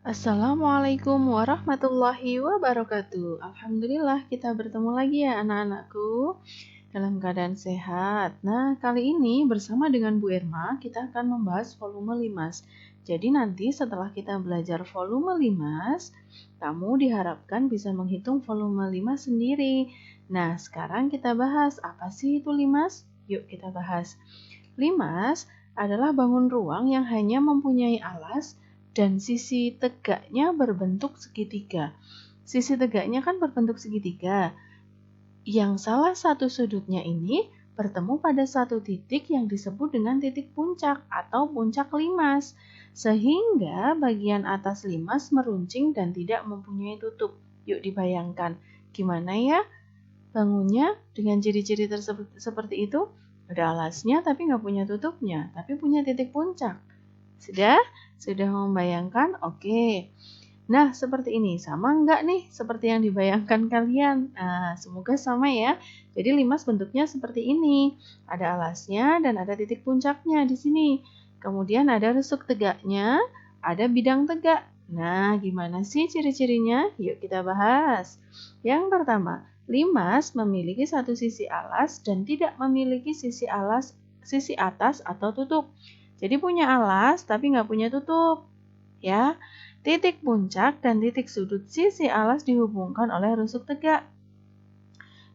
Assalamualaikum warahmatullahi wabarakatuh. Alhamdulillah kita bertemu lagi ya anak-anakku dalam keadaan sehat. Nah, kali ini bersama dengan Bu Irma kita akan membahas volume limas. Jadi nanti setelah kita belajar volume limas, kamu diharapkan bisa menghitung volume limas sendiri. Nah, sekarang kita bahas apa sih itu limas? Yuk kita bahas. Limas adalah bangun ruang yang hanya mempunyai alas dan sisi tegaknya berbentuk segitiga. Sisi tegaknya kan berbentuk segitiga. Yang salah satu sudutnya ini bertemu pada satu titik yang disebut dengan titik puncak atau puncak limas. Sehingga bagian atas limas meruncing dan tidak mempunyai tutup. Yuk dibayangkan, gimana ya bangunnya dengan ciri-ciri tersebut seperti itu? Ada alasnya tapi nggak punya tutupnya, tapi punya titik puncak. Sudah? Sudah membayangkan? Oke. Nah, seperti ini. Sama enggak nih seperti yang dibayangkan kalian? Nah, semoga sama ya. Jadi limas bentuknya seperti ini. Ada alasnya dan ada titik puncaknya di sini. Kemudian ada rusuk tegaknya, ada bidang tegak. Nah, gimana sih ciri-cirinya? Yuk kita bahas. Yang pertama, limas memiliki satu sisi alas dan tidak memiliki sisi atas atau tutup. Jadi punya alas tapi nggak punya tutup. Ya, titik puncak dan titik sudut sisi alas dihubungkan oleh rusuk tegak.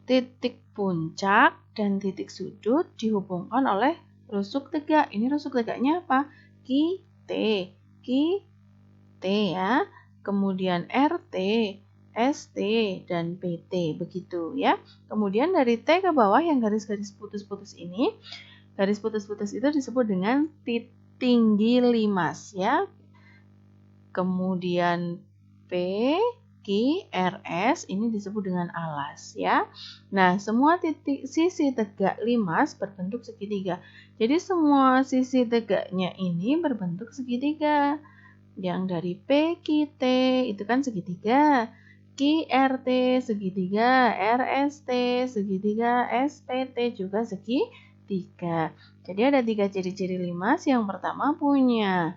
Titik puncak dan titik sudut dihubungkan oleh rusuk tegak. Ini rusuk tegaknya apa? T, ya. Kemudian RT, ST, dan PT. Begitu ya. Kemudian dari T ke bawah yang garis-garis putus-putus ini, garis putus-putus itu disebut dengan tinggi limas ya. Kemudian P, Q, RS ini disebut dengan alas ya. Nah, semua titik sisi tegak limas berbentuk segitiga. Jadi semua sisi tegaknya ini berbentuk segitiga. Yang dari P, Q, T itu kan segitiga. Q, RT segitiga, RST segitiga, SPT juga segitiga. Jadi ada 3 ciri-ciri limas. Yang pertama punya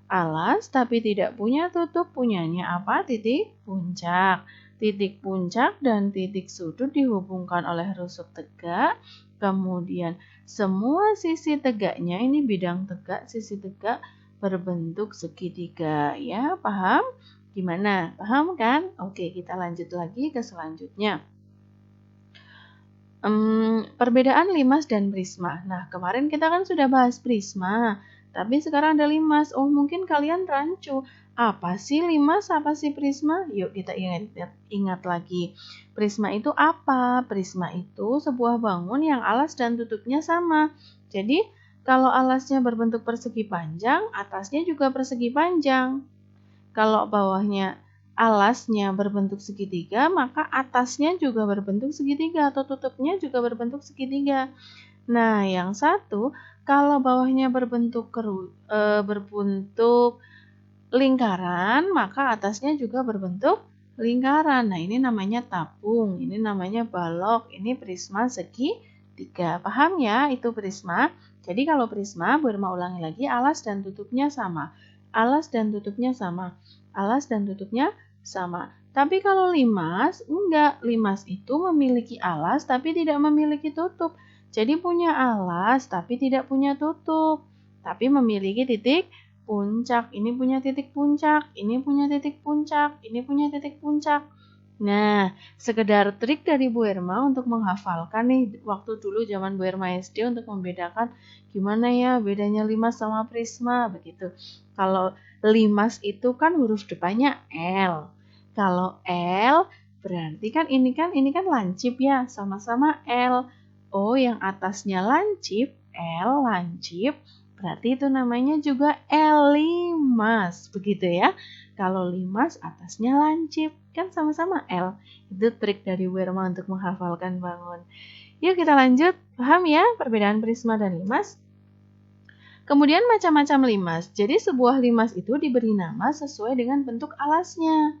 alas tapi tidak punya tutup, punyanya apa? Titik puncak. Titik puncak dan titik sudut dihubungkan oleh rusuk tegak. Kemudian semua sisi tegaknya ini bidang tegak, sisi tegak berbentuk segitiga. Ya, paham? Gimana? Paham kan? Oke, kita lanjut lagi ke selanjutnya. Perbedaan limas dan prisma. Nah, kemarin kita kan sudah bahas prisma, tapi sekarang ada limas. Oh, mungkin kalian rancu. Apa sih limas? Apa sih prisma? Yuk kita ingat lagi. Prisma itu apa? Prisma itu sebuah bangun yang alas dan tutupnya sama. Jadi, kalau alasnya berbentuk persegi panjang, atasnya juga persegi panjang. Kalau bawahnya alasnya berbentuk segitiga, maka atasnya juga berbentuk segitiga atau tutupnya juga berbentuk segitiga. Nah, yang satu, kalau bawahnya berbentuk lingkaran, maka atasnya juga berbentuk lingkaran. Nah, ini namanya tabung, ini namanya balok, ini prisma segitiga. Paham ya, itu prisma. Jadi kalau prisma, Bu Irma ulangi lagi, alas dan tutupnya sama. Alas dan tutupnya sama. Alas dan tutupnya sama. Tapi kalau limas, enggak. Limas itu memiliki alas tapi tidak memiliki tutup. Jadi punya alas tapi tidak punya tutup. Tapi memiliki titik puncak. Ini punya titik puncak, ini punya titik puncak, ini punya titik puncak. Nah, sekedar trik dari Bu Irma untuk menghafalkan nih waktu dulu zaman Bu Irma SD untuk membedakan gimana ya bedanya limas sama prisma begitu. Kalau limas itu kan huruf depannya L. Kalau L berarti kan ini kan lancip ya, sama-sama L. Oh, yang atasnya lancip, L lancip, berarti itu namanya juga L limas, begitu ya. Kalau limas atasnya lancip, kan sama-sama L. Itu trik dari Wirma untuk menghafalkan bangun. Yuk kita lanjut, paham ya perbedaan prisma dan limas? Kemudian macam-macam limas. Jadi sebuah limas itu diberi nama sesuai dengan bentuk alasnya.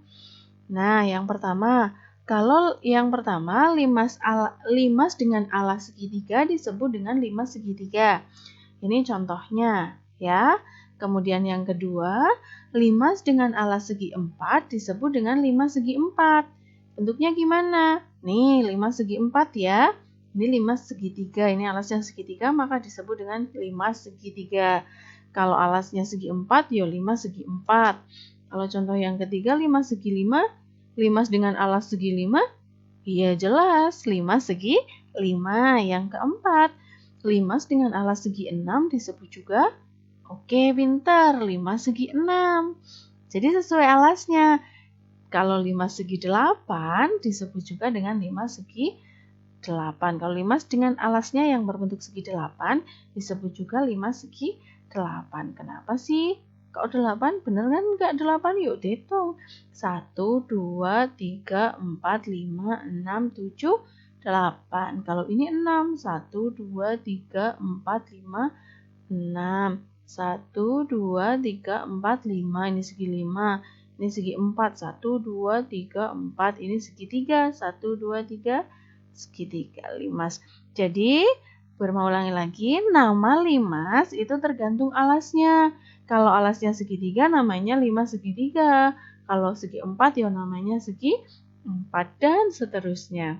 Nah, yang pertama, limas dengan alas segitiga disebut dengan limas segitiga. Ini contohnya ya. Kemudian yang kedua, limas dengan alas segi 4 disebut dengan limas segi 4. Bentuknya gimana? Nih, limas segi 4 ya. Ini limas segitiga, ini alasnya segitiga, maka disebut dengan limas segitiga. Kalau alasnya segi 4, ya limas segi 4. Kalau contoh yang ketiga, limas segi 5, limas dengan alas segi 5, iya jelas, limas segi 5. Yang keempat, limas dengan alas segi 6 disebut juga, oke pintar, limas segi 6. Jadi sesuai alasnya. Kalau limas segi 8 disebut juga dengan limas segi 8. Kalau limas dengan alasnya yang berbentuk segi 8 disebut juga limas segi 8. Kenapa sih? Kok 8? Bener kan enggak 8? Yuk dihitung. 1, 2, 3, 4, 5, 6, 7, 8. Kalau ini 6. 1, 2, 3, 4, 5, 6. 1, 2, 3, 4, 5. Ini segi 5. Ini segi 4. 1, 2, 3, 4. Ini segitiga. 1, 2, 3, segitiga. Limas. Jadi, mau ulangi lagi, nama limas itu tergantung alasnya. Kalau alasnya segitiga, namanya limas segitiga. Kalau segi 4, ya namanya segi 4, dan seterusnya.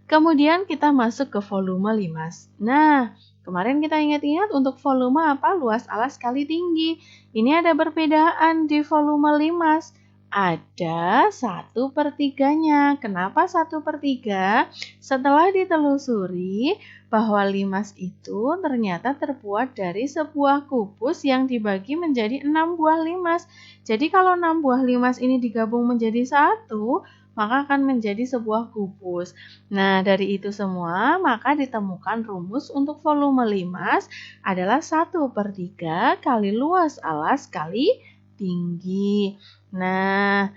Kemudian kita masuk ke volume limas. Nah, kemarin kita ingat-ingat untuk volume apa? Luas alas kali tinggi. Ini ada perbedaan di volume limas. Ada 1/3-nya. Kenapa 1/3? Setelah ditelusuri bahwa limas itu ternyata terbuat dari sebuah kubus yang dibagi menjadi 6 buah limas. Jadi kalau 6 buah limas ini digabung menjadi 1, maka akan menjadi sebuah kubus. Nah, dari itu semua, maka ditemukan rumus untuk volume limas adalah 1/3 kali luas alas kali tinggi. Nah,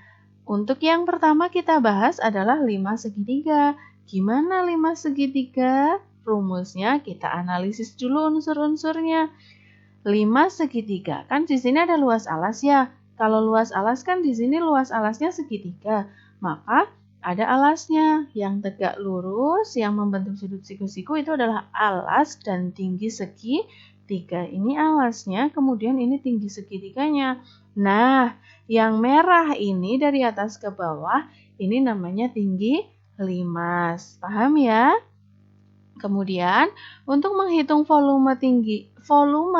untuk yang pertama kita bahas adalah limas segitiga. Gimana limas segitiga? Rumusnya kita analisis dulu unsur-unsurnya. Limas segitiga, kan di sini ada luas alas ya. Kalau luas alas kan di sini luas alasnya segitiga. Maka ada alasnya yang tegak lurus, yang membentuk sudut siku-siku itu adalah alas dan tinggi segitiga. Ini alasnya, kemudian ini tinggi segitiganya. Nah, yang merah ini dari atas ke bawah, ini namanya tinggi limas. Paham ya? Kemudian, untuk menghitung volume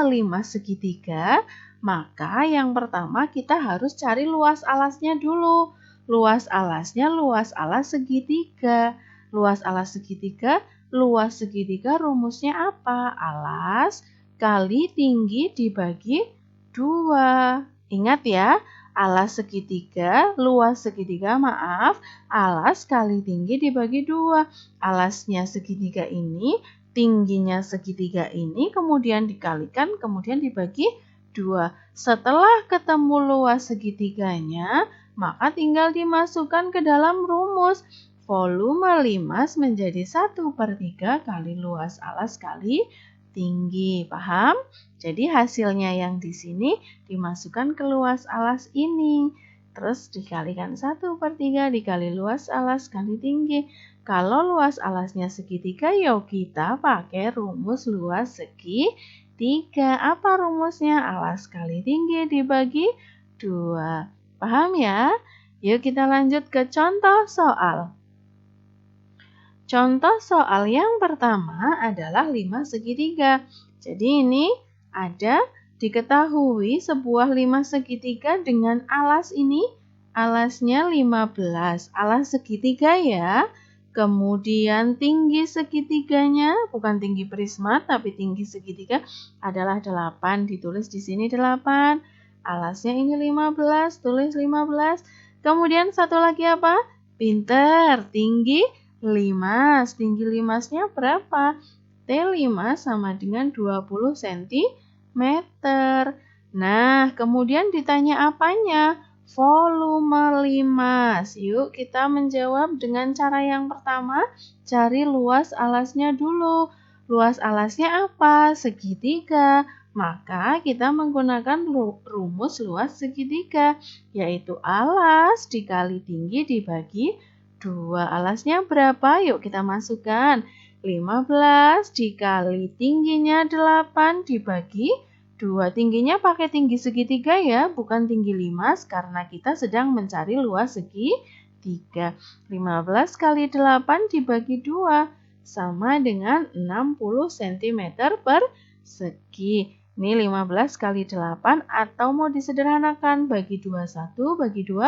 limas segitiga, maka yang pertama kita harus cari luas alasnya dulu. Luas alasnya luas alas segitiga. Luas alas segitiga rumusnya apa? Alas kali tinggi dibagi 2. Ingat ya, alas segitiga, alas kali tinggi dibagi 2. Alasnya segitiga ini, tingginya segitiga ini, kemudian dikalikan, kemudian dibagi 2. Setelah ketemu luas segitiganya, maka tinggal dimasukkan ke dalam rumus. Volume limas menjadi 1/3 kali luas alas kali tinggi. Paham? Jadi hasilnya yang di sini dimasukkan ke luas alas ini. Terus dikalikan 1/3 dikali luas alas kali tinggi. Kalau luas alasnya segitiga, yuk kita pakai rumus luas segitiga. Apa rumusnya? Alas kali tinggi dibagi 2. Paham ya? Yuk kita lanjut ke contoh soal. Contoh soal yang pertama adalah limas segitiga. Jadi ini ada diketahui sebuah limas segitiga dengan alas ini. Alasnya 15, alas segitiga ya. Kemudian tinggi segitiganya, bukan tinggi prisma, tapi tinggi segitiga adalah 8. Ditulis di sini 8. Alasnya ini 15, tulis 15. Kemudian satu lagi apa? Pinter, tinggi limas. Tinggi limasnya berapa? T5 sama dengan 20 cm. Nah, kemudian ditanya apanya? Volume limas. Yuk kita menjawab dengan cara yang pertama, cari luas alasnya dulu. Luas alasnya apa? Segitiga. Maka kita menggunakan rumus luas segitiga, yaitu alas dikali tinggi dibagi 2. Alasnya berapa? Yuk kita masukkan. 15 dikali tingginya 8 dibagi 2. Tingginya pakai tinggi segitiga ya, bukan tinggi limas karena kita sedang mencari luas segitiga. 15 kali 8 dibagi 2 sama dengan 60 cm persegi. Ini 15 kali 8 atau mau disederhanakan bagi 2 1, bagi 2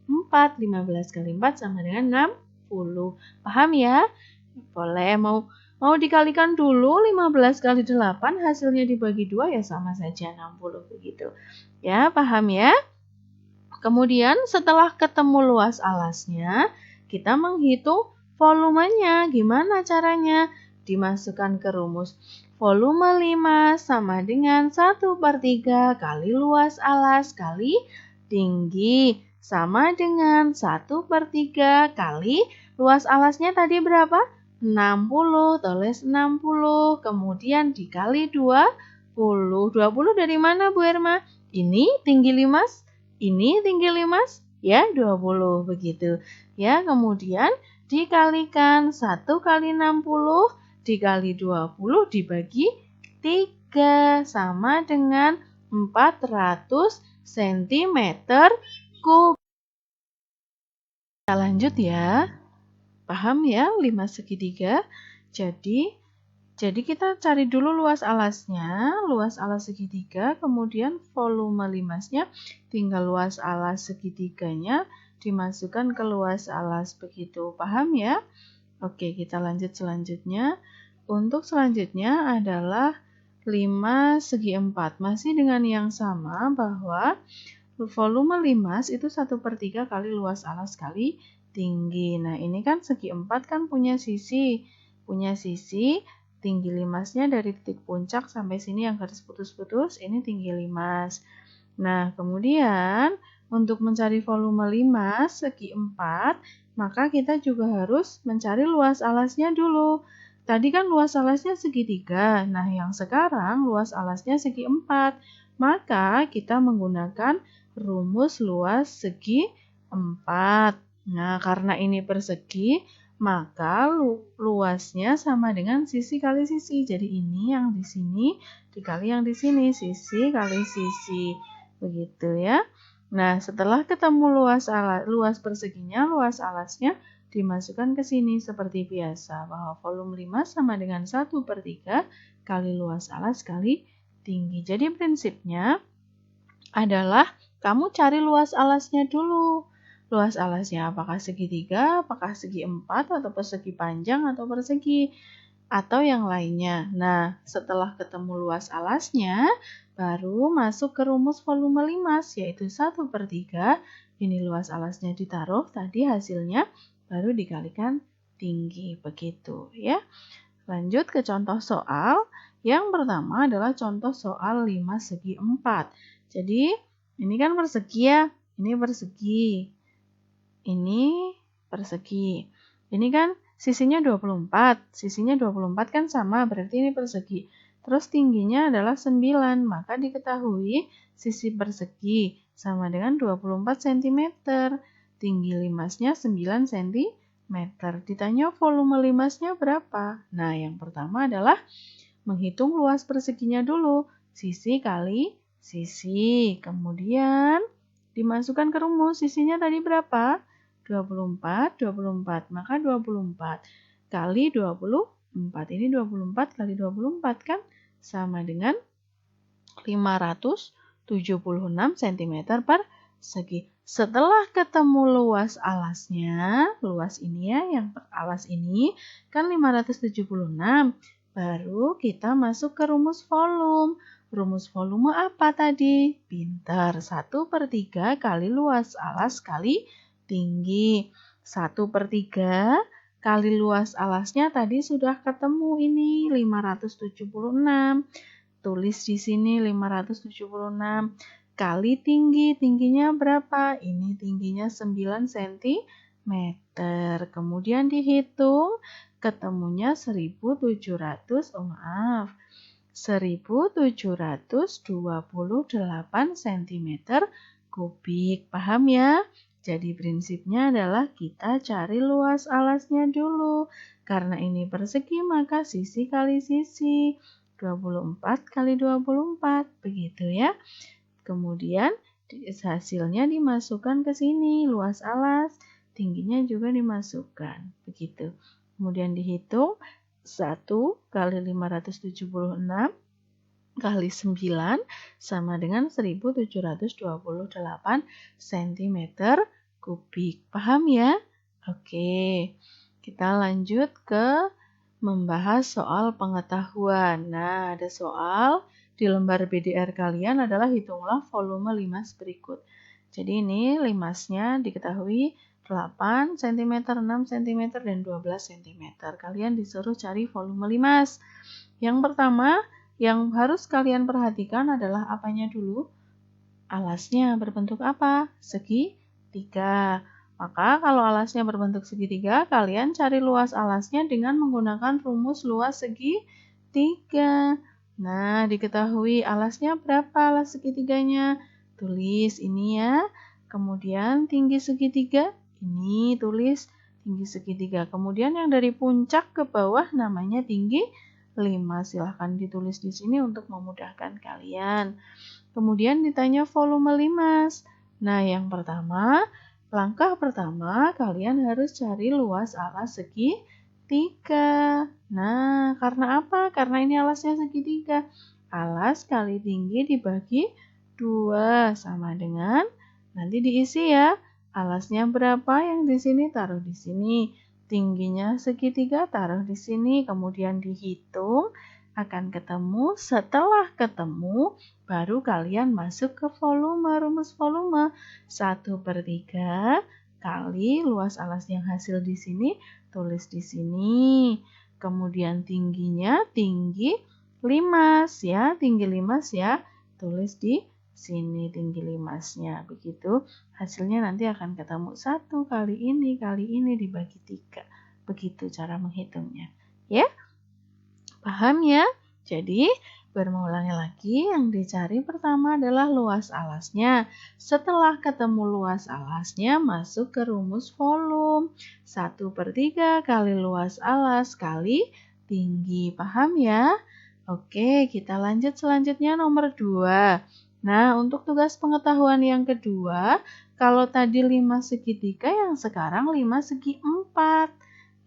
4. 15 kali 4 sama dengan 60. Paham ya? Boleh, mau dikalikan dulu 15 kali 8 hasilnya dibagi 2 ya sama saja 60 begitu. Ya, paham ya? Kemudian setelah ketemu luas alasnya, kita menghitung volumenya. Gimana caranya? Dimasukkan ke rumus. Volume 5 sama dengan 1/3 kali luas alas kali tinggi. Sama dengan 1/3 kali luas alasnya tadi berapa? 60, tulis 60, kemudian dikali 20. 20 dari mana Bu Erma? Ini tinggi limas, ini tinggi limas, ya 20 begitu. Ya, kemudian dikalikan 1 kali 60 dikali 20 dibagi 3 sama dengan 400 cm kubik. Kita lanjut ya. Paham ya 5 segitiga? Jadi kita cari dulu luas alasnya, luas alas segitiga, kemudian volume limasnya, tinggal luas alas segitiganya dimasukkan ke luas alas begitu. Paham ya? Oke, kita lanjut selanjutnya. Untuk selanjutnya adalah 5 segi 4. Masih dengan yang sama bahwa volume limas itu 1/3 kali luas alas kali tinggi. Nah, ini kan segi 4 kan punya sisi tinggi limasnya dari titik puncak sampai sini yang garis putus-putus, ini tinggi limas. Nah, kemudian untuk mencari volume limas segi 4, maka kita juga harus mencari luas alasnya dulu. Tadi kan luas alasnya segitiga, nah yang sekarang luas alasnya segi 4. Maka kita menggunakan rumus luas segi 4. Nah, karena ini persegi, maka luasnya sama dengan sisi kali sisi. Jadi ini yang di sini dikali yang di sini, sisi kali sisi. Begitu ya. Nah, setelah ketemu luas perseginya, luas alasnya dimasukkan ke sini seperti biasa, bahwa volume limas sama dengan 1/3 kali luas alas kali tinggi. Jadi prinsipnya adalah kamu cari luas alasnya dulu. Luas alasnya apakah segitiga, apakah segi 4, atau persegi panjang, atau persegi, atau yang lainnya. Nah, setelah ketemu luas alasnya, baru masuk ke rumus volume limas, yaitu 1/3. Ini luas alasnya ditaruh, tadi hasilnya baru dikalikan tinggi, begitu ya. Lanjut ke contoh soal. Yang pertama adalah contoh soal 5 segi 4. Jadi, ini kan persegi ya, ini persegi. Ini persegi. Ini kan sisinya 24. Sisinya 24 kan sama, berarti ini persegi. Terus tingginya adalah 9, maka diketahui sisi persegi sama dengan 24 cm. Tinggi limasnya 9 cm. Ditanya volume limasnya berapa? Nah, yang pertama adalah menghitung luas perseginya dulu. Sisi kali sisi. Kemudian dimasukkan ke rumus. Sisinya tadi berapa? 24. Maka 24 kali 24. Ini 24 kali 24 kan sama dengan 576 cm persegi. Setelah ketemu luas alasnya, luas ini ya, yang alas ini kan 576. Baru kita masuk ke rumus volume. Rumus volume apa tadi? Pintar. 1/3 kali luas alas kali tinggi. 1/3 kali luas alasnya tadi sudah ketemu ini 576. Tulis di sini 576 kali tinggi. Tingginya berapa? Ini tingginya 9 cm. Kemudian dihitung, ketemunya 1728 cm kubik. Paham ya? Jadi prinsipnya adalah kita cari luas alasnya dulu. Karena ini persegi, maka sisi kali sisi. 24 kali 24, begitu ya. Kemudian hasilnya dimasukkan ke sini, luas alas, tingginya juga dimasukkan, begitu. Kemudian dihitung 1 kali 576 kali 9 sama dengan 1728 cm kubik. Paham ya? Oke, kita lanjut ke membahas soal pengetahuan. Nah, ada soal di lembar BDR kalian adalah hitunglah volume limas berikut. Jadi ini limasnya diketahui 8 cm, 6 cm, dan 12 cm. Kalian disuruh cari volume limas. Yang pertama, yang harus kalian perhatikan adalah apanya dulu? Alasnya berbentuk apa? Segitiga. Maka kalau alasnya berbentuk segitiga, kalian cari luas alasnya dengan menggunakan rumus luas segitiga. Nah, diketahui alasnya berapa alas segitiganya? Tulis ini ya. Kemudian tinggi segitiga, ini tulis tinggi segitiga. Kemudian yang dari puncak ke bawah namanya tinggi 5. Silahkan ditulis di sini untuk memudahkan kalian. Kemudian ditanya volume limas. Nah, yang pertama, langkah pertama kalian harus cari luas alas segitiga. Nah, karena apa? Karena ini alasnya segitiga. Alas kali tinggi dibagi 2 sama dengan, nanti diisi ya. Alasnya berapa yang di sini taruh di sini. Tingginya segitiga taruh di sini. Kemudian dihitung akan ketemu. Setelah ketemu, baru kalian masuk ke volume, rumus volume. 1/3 kali luas alas yang hasil di sini, tulis di sini. Kemudian tingginya, tinggi limas ya, tinggi limas ya, tulis di sini tinggi limasnya. Begitu hasilnya nanti akan ketemu 1 kali ini dibagi 3. Begitu cara menghitungnya. Ya? Paham ya? Jadi, berulangi lagi, yang dicari pertama adalah luas alasnya. Setelah ketemu luas alasnya, masuk ke rumus volume. 1/3 kali luas alas kali tinggi. Paham ya? Oke, kita lanjut selanjutnya nomor 2. Nah, untuk tugas pengetahuan yang kedua, kalau tadi 5 segitiga, yang sekarang 5 segi 4.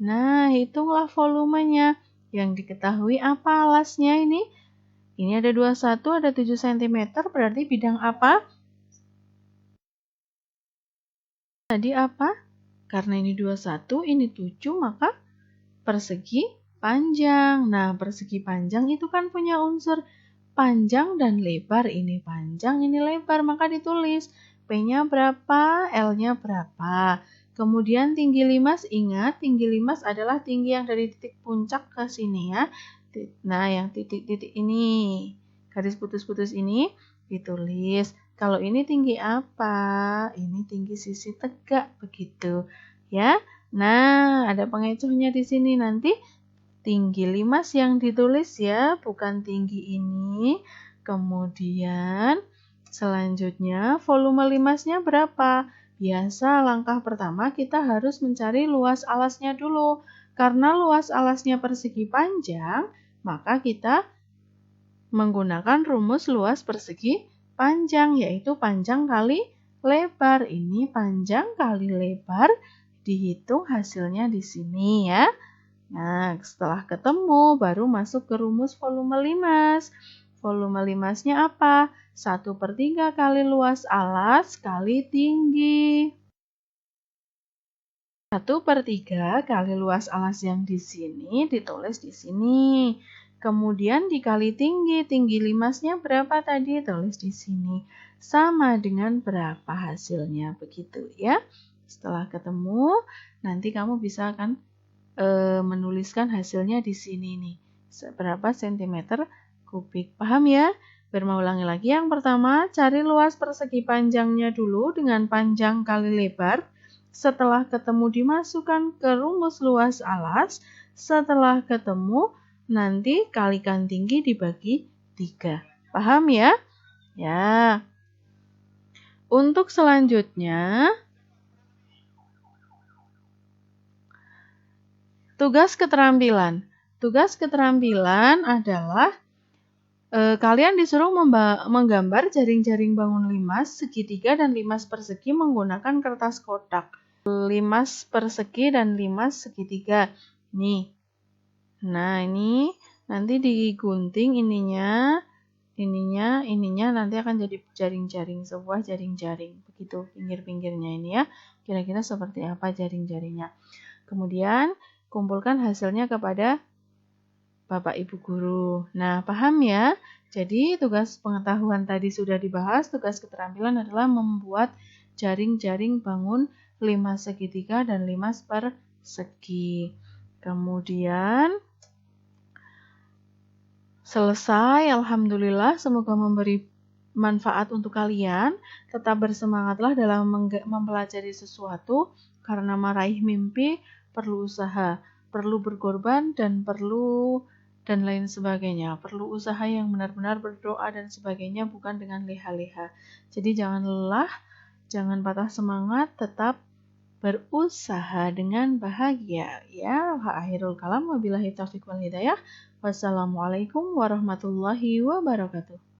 Nah, hitunglah volumenya. Yang diketahui apa alasnya ini? Ini ada 21, ada 7 cm, berarti bidang apa? Tadi apa? Karena ini 21, ini 7, maka persegi panjang. Nah, persegi panjang itu kan punya unsur panjang dan lebar. Ini panjang, ini lebar, maka ditulis P-nya berapa, L-nya berapa. Kemudian tinggi limas, ingat tinggi limas adalah tinggi yang dari titik puncak ke sini ya. Nah, yang titik-titik ini, garis putus-putus ini ditulis. Kalau ini tinggi apa? Ini tinggi sisi tegak, begitu ya. Nah, ada pengecohnya di sini nanti. Tinggi limas yang ditulis ya, bukan tinggi ini. Kemudian selanjutnya volume limasnya berapa? Biasa langkah pertama kita harus mencari luas alasnya dulu. Karena luas alasnya persegi panjang, maka kita menggunakan rumus luas persegi panjang, yaitu panjang kali lebar. Ini panjang kali lebar, dihitung hasilnya di sini ya. Nah, setelah ketemu, baru masuk ke rumus volume limas. Volume limasnya apa? 1/3 kali luas alas kali tinggi. 1/3 kali luas alas yang di sini ditulis di sini. Kemudian dikali tinggi. Tinggi limasnya berapa tadi? Tulis di sini. Sama dengan berapa hasilnya. Begitu ya. Setelah ketemu, nanti kamu bisa kan menuliskan hasilnya di sini nih. Berapa sentimeter kubik. Paham ya? Ulangi lagi. Yang pertama, cari luas persegi panjangnya dulu dengan panjang kali lebar. Setelah ketemu, dimasukkan ke rumus luas alas. Setelah ketemu, nanti kalikan tinggi dibagi 3. Paham ya? Ya. Untuk selanjutnya, tugas keterampilan. Tugas keterampilan adalah Kalian disuruh menggambar jaring-jaring bangun limas segitiga dan limas persegi menggunakan kertas kotak. Limas persegi dan limas segitiga. Nih. Nah, ini nanti digunting ininya nanti akan jadi jaring-jaring, sebuah jaring-jaring. Begitu pinggir-pinggirnya ini ya. Kira-kira seperti apa jaring-jaringnya. Kemudian kumpulkan hasilnya kepada Bapak Ibu Guru. Nah, paham ya? Jadi, tugas pengetahuan tadi sudah dibahas. Tugas keterampilan adalah membuat jaring-jaring bangun limas segitiga dan limas persegi. Kemudian, selesai. Alhamdulillah, semoga memberi manfaat untuk kalian. Tetap bersemangatlah dalam mempelajari sesuatu, karena meraih mimpi perlu usaha, perlu berkorban, dan lain sebagainya. Perlu usaha yang benar-benar berdoa dan sebagainya, bukan dengan leha-leha. Jadi jangan lelah, jangan patah semangat, tetap berusaha dengan bahagia. Ya, akhirul kalam, wabillahi taufiq wal hidayah. Wassalamualaikum warahmatullahi wabarakatuh.